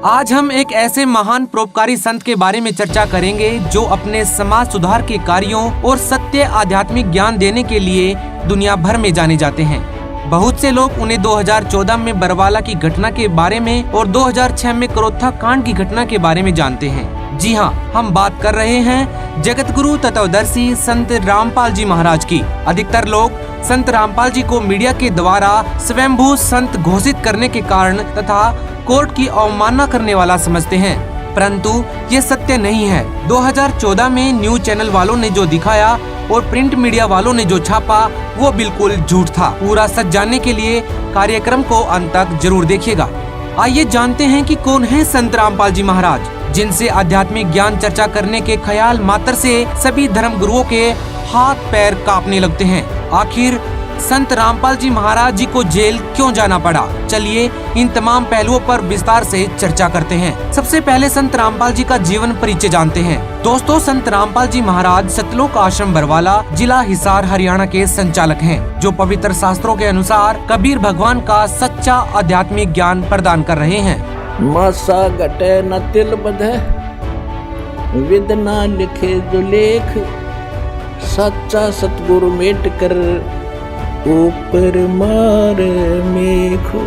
आज हम एक ऐसे महान परोपकारी संत के बारे में चर्चा करेंगे जो अपने समाज सुधार के कार्यों और सत्य आध्यात्मिक ज्ञान देने के लिए दुनिया भर में जाने जाते हैं। बहुत से लोग उन्हें 2014 में बरवाला की घटना के बारे में और 2006 में करोत्था कांड की घटना के बारे में जानते हैं। जी हाँ, हम बात कर रहे हैं जगत गुरु तत्वदर्शी संत रामपाल जी महाराज की। अधिकतर लोग संत रामपाल जी को मीडिया के द्वारा स्वयंभू संत घोषित करने के कारण तथा कोर्ट की अवमानना करने वाला समझते हैं, परंतु ये सत्य नहीं है। 2014 में न्यूज चैनल वालों ने जो दिखाया और प्रिंट मीडिया वालों ने जो छापा वो बिल्कुल झूठ था। पूरा सच जानने के लिए कार्यक्रम को अंत तक जरूर देखिएगा। आइए जानते हैं कि कौन है संत रामपाल जी महाराज, जिनसे आध्यात्मिक ज्ञान चर्चा करने के ख्याल मात्र से सभी धर्म गुरुओं के हाथ पैर कांपने लगते हैं। आखिर संत रामपाल जी महाराज जी को जेल क्यों जाना पड़ा? चलिए इन तमाम पहलुओं पर विस्तार से चर्चा करते हैं। सबसे पहले संत रामपाल जी का जीवन परिचय जानते हैं। दोस्तों, संत रामपाल जी महाराज सतलोक आश्रम बरवाला, जिला हिसार, हरियाणा के संचालक हैं, जो पवित्र शास्त्रों के अनुसार कबीर भगवान का सच्चा आध्यात्मिक ज्ञान प्रदान कर रहे हैं। मासा घटे न तिल बधे, विद न लिखे जो लेख, सच्चा सतगुरु मेट कर ऊपर मार मेघो।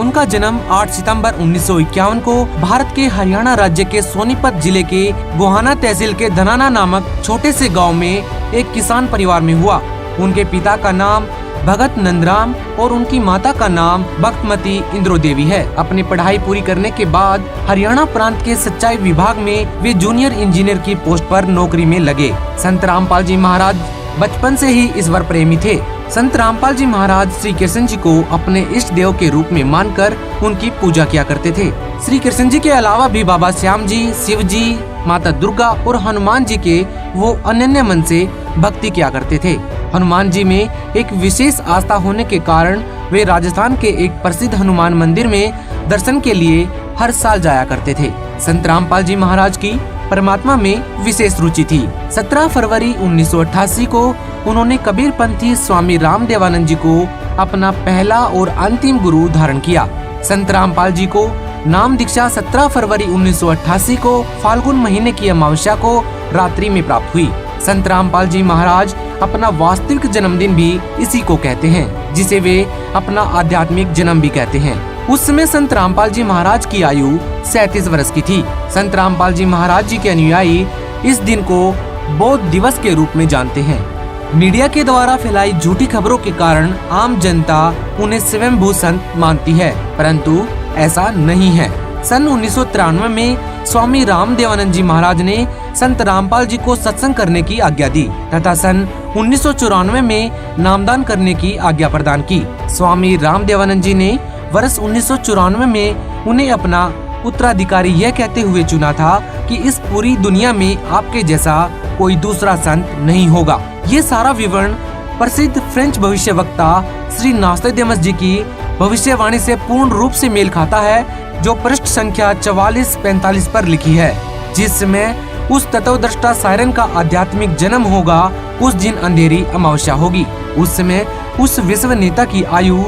उनका जन्म 8 सितंबर 1951 को भारत के हरियाणा राज्य के सोनीपत जिले के गोहाना तहसील के धनाना नामक छोटे से गांव में एक किसान परिवार में हुआ। उनके पिता का नाम भगत नंदराम और उनकी माता का नाम भक्तमती इंद्रो देवी है। अपनी पढ़ाई पूरी करने के बाद हरियाणा प्रांत के सिंचाई विभाग में वे जूनियर इंजीनियर की पोस्ट पर नौकरी में लगे। संत रामपाल जी महाराज बचपन से ही ईश्वर प्रेमी थे। संत रामपाल जी महाराज श्री कृष्ण जी को अपने इष्ट देव के रूप में मानकर उनकी पूजा किया करते थे। श्री कृष्ण जी के अलावा भी बाबा श्याम जी, शिव जी, माता दुर्गा और हनुमान जी के वो अनन्य मन से भक्ति किया करते थे। हनुमान जी में एक विशेष आस्था होने के कारण वे राजस्थान के एक प्रसिद्ध हनुमान मंदिर में दर्शन के लिए हर साल जाया करते थे। संत रामपाल जी महाराज की परमात्मा में विशेष रुचि थी। 17 फरवरी 1988 को उन्होंने कबीर पंथी स्वामी रामदेवानंद जी को अपना पहला और अंतिम गुरु धारण किया। संत रामपाल जी को नाम दीक्षा 17 फरवरी 1988 को फाल्गुन महीने की अमावस्या को रात्रि में प्राप्त हुई। संत रामपाल जी महाराज अपना वास्तविक जन्मदिन भी इसी को कहते हैं, जिसे वे अपना आध्यात्मिक जन्म भी कहते हैं। उस समय संत रामपाल जी महाराज की आयु 37 वर्ष की थी। संत रामपाल जी महाराज जी के अनुयायी इस दिन को बौद्ध दिवस के रूप में जानते हैं। मीडिया के द्वारा फैलाई झूठी खबरों के कारण आम जनता उन्हें स्वयंभू संत मानती है, परंतु ऐसा नहीं है। सन 1993 में स्वामी रामदेवानंद जी महाराज ने संत रामपाल जी को सत्संग करने की आज्ञा दी तथा सन 1994 में नामदान करने की आज्ञा प्रदान की। स्वामी रामदेवानंद जी ने वर्ष 1994 में उन्हें अपना उत्तराधिकारी यह कहते हुए चुना था कि इस पूरी दुनिया में आपके जैसा कोई दूसरा संत नहीं होगा। ये सारा विवरण प्रसिद्ध फ्रेंच भविष्यवक्ता श्री नास्तादेमस जी की भविष्यवाणी से पूर्ण रूप से मेल खाता है, जो पृष्ठ संख्या 44-45 पर लिखी है। जिस समय उस तत्वदृष्टा सायरन का आध्यात्मिक जन्म होगा, उस दिन अंधेरी अमावस्या होगी। उस समय उस विश्व नेता की आयु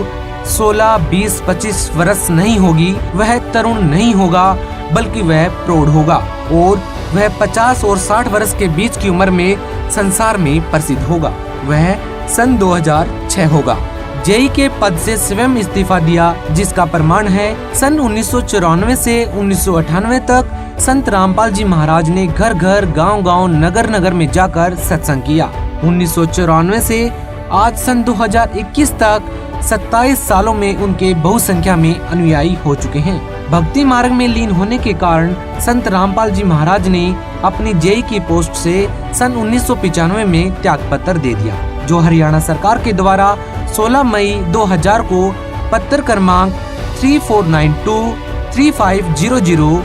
16, 20, 25 वर्ष नहीं होगी। वह तरुण नहीं होगा, बल्कि वह प्रौढ़ होगा और वह 50 और 60 वर्ष के बीच की उम्र में संसार में प्रसिद्ध होगा। वह सन 2006 होगा। जेई के पद से स्वयं इस्तीफा दिया, जिसका प्रमाण है सन 1994 से 1998 तक संत रामपाल जी महाराज ने घर घर, गांव गांव, नगर नगर में जाकर सत्संग किया। 1994 से आज सन 2021 तक 27 सालों में उनके बहुसंख्या में अनुयायी हो चुके हैं। भक्ति मार्ग में लीन होने के कारण संत रामपाल जी महाराज ने अपनी जेई की पोस्ट से सन 1995 में त्याग पत्र दे दिया, जो हरियाणा सरकार के द्वारा 16 मई 2000 को पत्र क्रमांक 34923500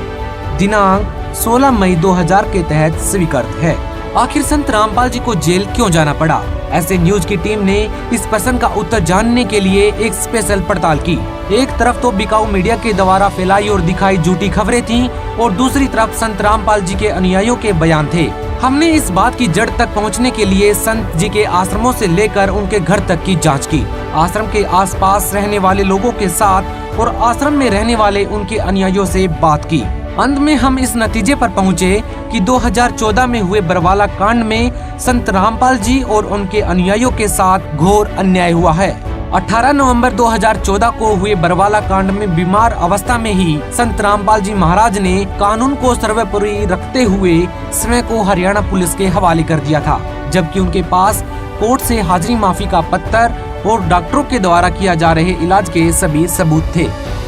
दिनांक 16 मई 2000 के तहत स्वीकृत है। आखिर संत रामपाल जी को जेल क्यों जाना पड़ा? ऐसे न्यूज की टीम ने इस प्रश्न का उत्तर जानने के लिए एक स्पेशल पड़ताल की। एक तरफ तो बिकाऊ मीडिया के द्वारा फैलाई और दिखाई झूठी खबरें थीं और दूसरी तरफ संत रामपाल जी के अनुयायियों के बयान थे। हमने इस बात की जड़ तक पहुंचने के लिए संत जी के आश्रमों से लेकर उनके घर तक की जांच की। आश्रम के आसपास रहने वाले लोगों के साथ और आश्रम में रहने वाले उनके अनुयायियों से बात की। अंत में हम इस नतीजे पर पहुँचे कि 2014 में हुए बरवाला कांड में संत रामपाल जी और उनके अनुयायियों के साथ घोर अन्याय हुआ है। 18 नवंबर 2014 को हुए बरवाला कांड में बीमार अवस्था में ही संत रामपाल जी महाराज ने कानून को सर्वोपरि रखते हुए स्वयं को हरियाणा पुलिस के हवाले कर दिया था, जबकि उनके पास कोर्ट से हाजिरी माफी का पत्र और डॉक्टरों के द्वारा किया जा रहे इलाज के सभी सबूत थे,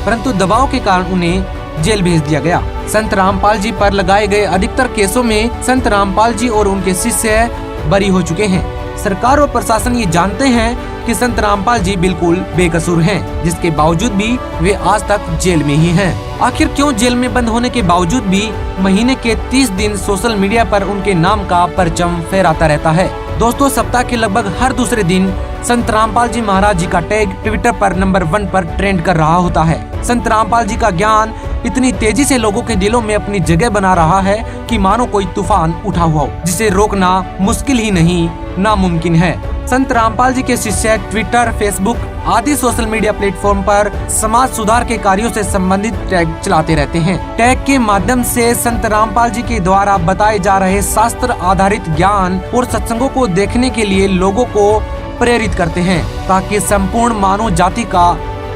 परंतु दबाव के कारण उन्हें जेल भेज दिया गया। संत रामपाल जी पर लगाए गए अधिकतर केसों में संत रामपाल जी और उनके शिष्य बरी हो चुके हैं। सरकार और प्रशासन ये जानते हैं कि संत रामपाल जी बिल्कुल बेकसूर हैं, जिसके बावजूद भी वे आज तक जेल में ही हैं। आखिर क्यों जेल में बंद होने के बावजूद भी महीने के 30 दिन सोशल मीडिया पर उनके नाम का परचम फहराता रहता है। दोस्तों, सप्ताह के लगभग हर दूसरे दिन संत रामपाल जी महाराज जी का टैग ट्विटर पर नंबर 1 पर ट्रेंड कर रहा होता है। संत रामपाल जी का ज्ञान इतनी तेजी से लोगों के दिलों में अपनी जगह बना रहा है कि मानो कोई तूफान उठा हुआ हो, जिसे रोकना मुश्किल ही नहीं नामुमकिन है। संत रामपाल जी के शिष्य ट्विटर, फेसबुक आदि सोशल मीडिया प्लेटफॉर्म पर समाज सुधार के कार्यों से संबंधित टैग चलाते रहते हैं। टैग के माध्यम से संत रामपाल जी के द्वारा बताए जा रहे शास्त्र आधारित ज्ञान और सत्संगों को देखने के लिए लोगों को प्रेरित करते हैं, ताकि संपूर्ण मानव जाति का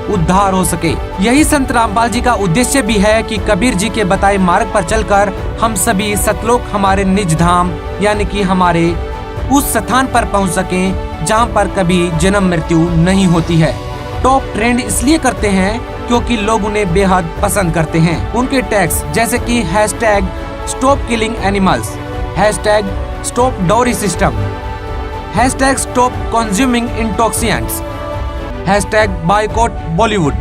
उद्धार हो सके। यही संत रामपाल जी का उद्देश्य भी है कि कबीर जी के बताए मार्ग पर चलकर हम सभी सतलोक हमारे निज धाम यानी कि हमारे उस स्थान पर पहुंच सकें जहां पर कभी जन्म मृत्यु नहीं होती है। टॉप ट्रेंड इसलिए करते हैं क्योंकि लोग उन्हें बेहद पसंद करते हैं। उनके टैग्स जैसे कि #stop killing animals, #stop dowry system, #stop consuming intoxicants, #boycott Bollywood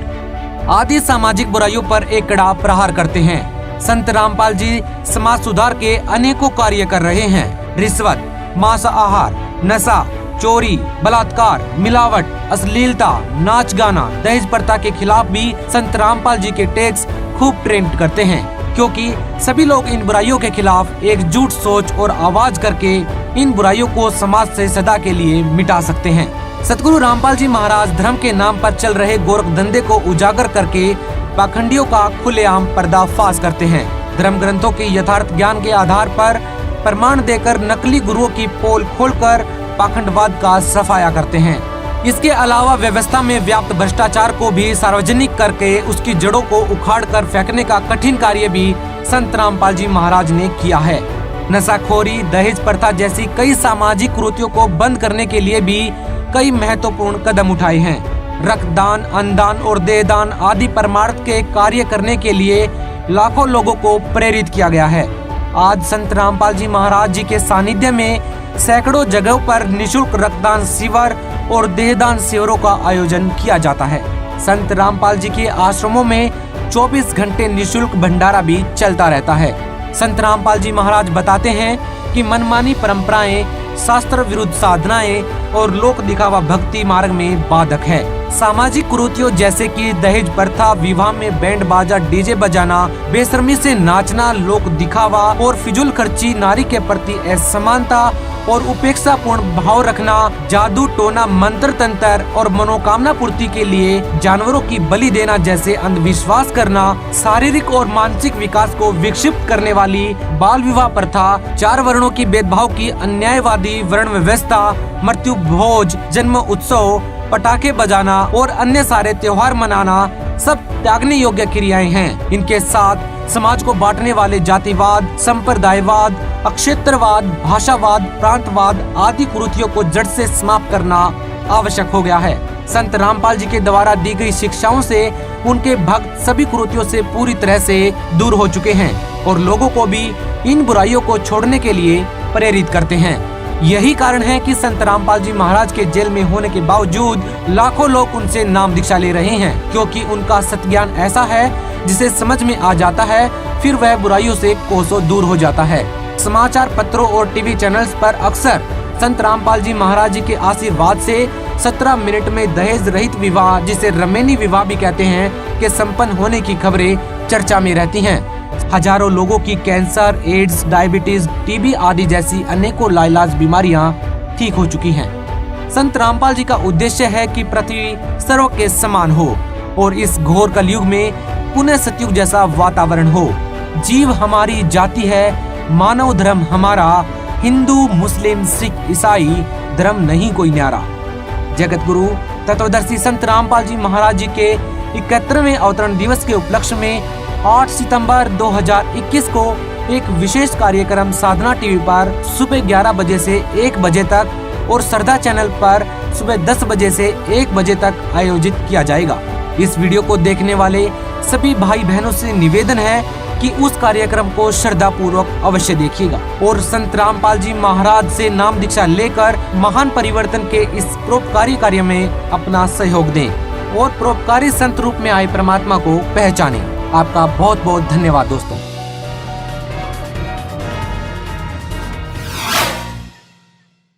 आदि सामाजिक बुराइयों पर एक कड़ा प्रहार करते हैं। संत रामपाल जी समाज सुधार के अनेकों कार्य कर रहे हैं। रिश्वत, मांसाहार, नशा, चोरी, बलात्कार, मिलावट, अश्लीलता, नाच गाना, दहेज प्रथा के खिलाफ भी संत रामपाल जी के टैग्स खूब ट्रेंड करते हैं, क्योंकि सभी लोग इन बुराइयों के खिलाफ एकजुट सोच और आवाज करके इन बुराइयों को समाज से सदा के लिए मिटा सकते हैं। सतगुरु रामपाल जी महाराज धर्म के नाम पर चल रहे गोरख धंधे को उजागर करके पाखंडियों का खुलेआम पर्दाफाश करते हैं। धर्म ग्रंथों के यथार्थ ज्ञान के आधार पर प्रमाण देकर नकली गुरुओं की पोल खोलकर पाखंडवाद का सफाया करते हैं। इसके अलावा व्यवस्था में व्याप्त भ्रष्टाचार को भी सार्वजनिक करके उसकी जड़ों को उखाड़कर फेंकने का कठिन कार्य भी संत रामपाल जी महाराज ने किया है। नशाखोरी, दहेज प्रथा जैसी कई सामाजिक कुरीतियों को बंद करने के लिए भी कई महत्वपूर्ण कदम उठाए हैं। रक्तदान, अन्नदान और देहदान आदि परमार्थ के कार्य करने के लिए लाखों लोगों को प्रेरित किया गया है। आज संत रामपाल जी महाराज जी के सानिध्य में सैकड़ों जगहों पर निशुल्क रक्तदान शिविर और देहदान शिविरों का आयोजन किया जाता है। संत रामपाल जी के आश्रमों में 24 घंटे निशुल्क भंडारा भी चलता रहता है। संत रामपाल जी महाराज बताते हैं कि मनमानी परंपराएं, शास्त्र विरुद्ध साधनाएं और लोक दिखावा भक्ति मार्ग में बाधक है। सामाजिक कुरीतियों जैसे कि दहेज प्रथा, विवाह में बैंड बाजा डीजे बजाना, बेशर्मी से नाचना, लोक दिखावा और फिजूल खर्ची, नारी के प्रति असमानता और उपेक्षा पूर्ण भाव रखना, जादू टोना, मंत्र तंत्र और मनोकामना पूर्ति के लिए जानवरों की बलि देना जैसे अंधविश्वास करना, शारीरिक और मानसिक विकास को विक्षिप्त करने वाली बाल विवाह प्रथा, 4 वर्णों की भेदभाव की अन्यायवादी वर्ण व्यवस्था, मृत्यु भोज, जन्म उत्सव, पटाखे बजाना और अन्य सारे त्योहार मनाना सब त्यागने योग्य क्रियाएं हैं। इनके साथ समाज को बांटने वाले जातिवाद, संप्रदायवाद, अक्षेत्रवाद, भाषावाद, प्रांतवाद आदि कुरीतियों को जड़ से समाप्त करना आवश्यक हो गया है। संत रामपाल जी के द्वारा दी गई शिक्षाओं से उनके भक्त सभी कुरीतियों से पूरी तरह से दूर हो चुके हैं और लोगों को भी इन बुराइयों को छोड़ने के लिए प्रेरित करते हैं। यही कारण है कि संत रामपाल जी महाराज के जेल में होने के बावजूद लाखों लोग उनसे नाम दीक्षा ले रहे हैं, क्योंकि उनका सत्ज्ञान ऐसा है जिसे समझ में आ जाता है, फिर वह बुराइयों से कोसों दूर हो जाता है। समाचार पत्रों और टीवी चैनल्स पर अक्सर संत रामपाल जी महाराज जी के आशीर्वाद से 17 मिनट में दहेज रहित विवाह, जिसे रमेनी विवाह भी कहते हैं, के संपन्न होने की खबरें चर्चा में रहती हैं। हजारों लोगों की कैंसर, एड्स, डायबिटीज, टीबी आदि जैसी अनेकों लाइलाज बीमारियां ठीक हो चुकी हैं। संत रामपाल जी का उद्देश्य है कि पृथ्वी सर्व के समान हो और इस घोर कलयुग में पुनः सतयुग जैसा वातावरण हो। जीव हमारी जाति है, मानव धर्म हमारा, हिंदू मुस्लिम सिख ईसाई धर्म नहीं कोई न्यारा। जगत गुरु तत्वदर्शी संत रामपाल जी महाराज जी के 71वें अवतरण दिवस के उपलक्ष्य में 8 सितंबर 2021 को एक विशेष कार्यक्रम साधना टीवी पर सुबह 11 बजे से 1 बजे तक और श्रद्धा चैनल पर सुबह 10 बजे से 1 बजे तक आयोजित किया जाएगा। इस वीडियो को देखने वाले सभी भाई बहनों से निवेदन है कि उस कार्यक्रम को श्रद्धा पूर्वक अवश्य देखिएगा और संत रामपाल जी महाराज से नाम दीक्षा लेकर महान परिवर्तन के इस परोपकारी कार्य में अपना सहयोग दें और परोपकारी संत रूप में आए परमात्मा को पहचानें। आपका बहुत बहुत धन्यवाद दोस्तों।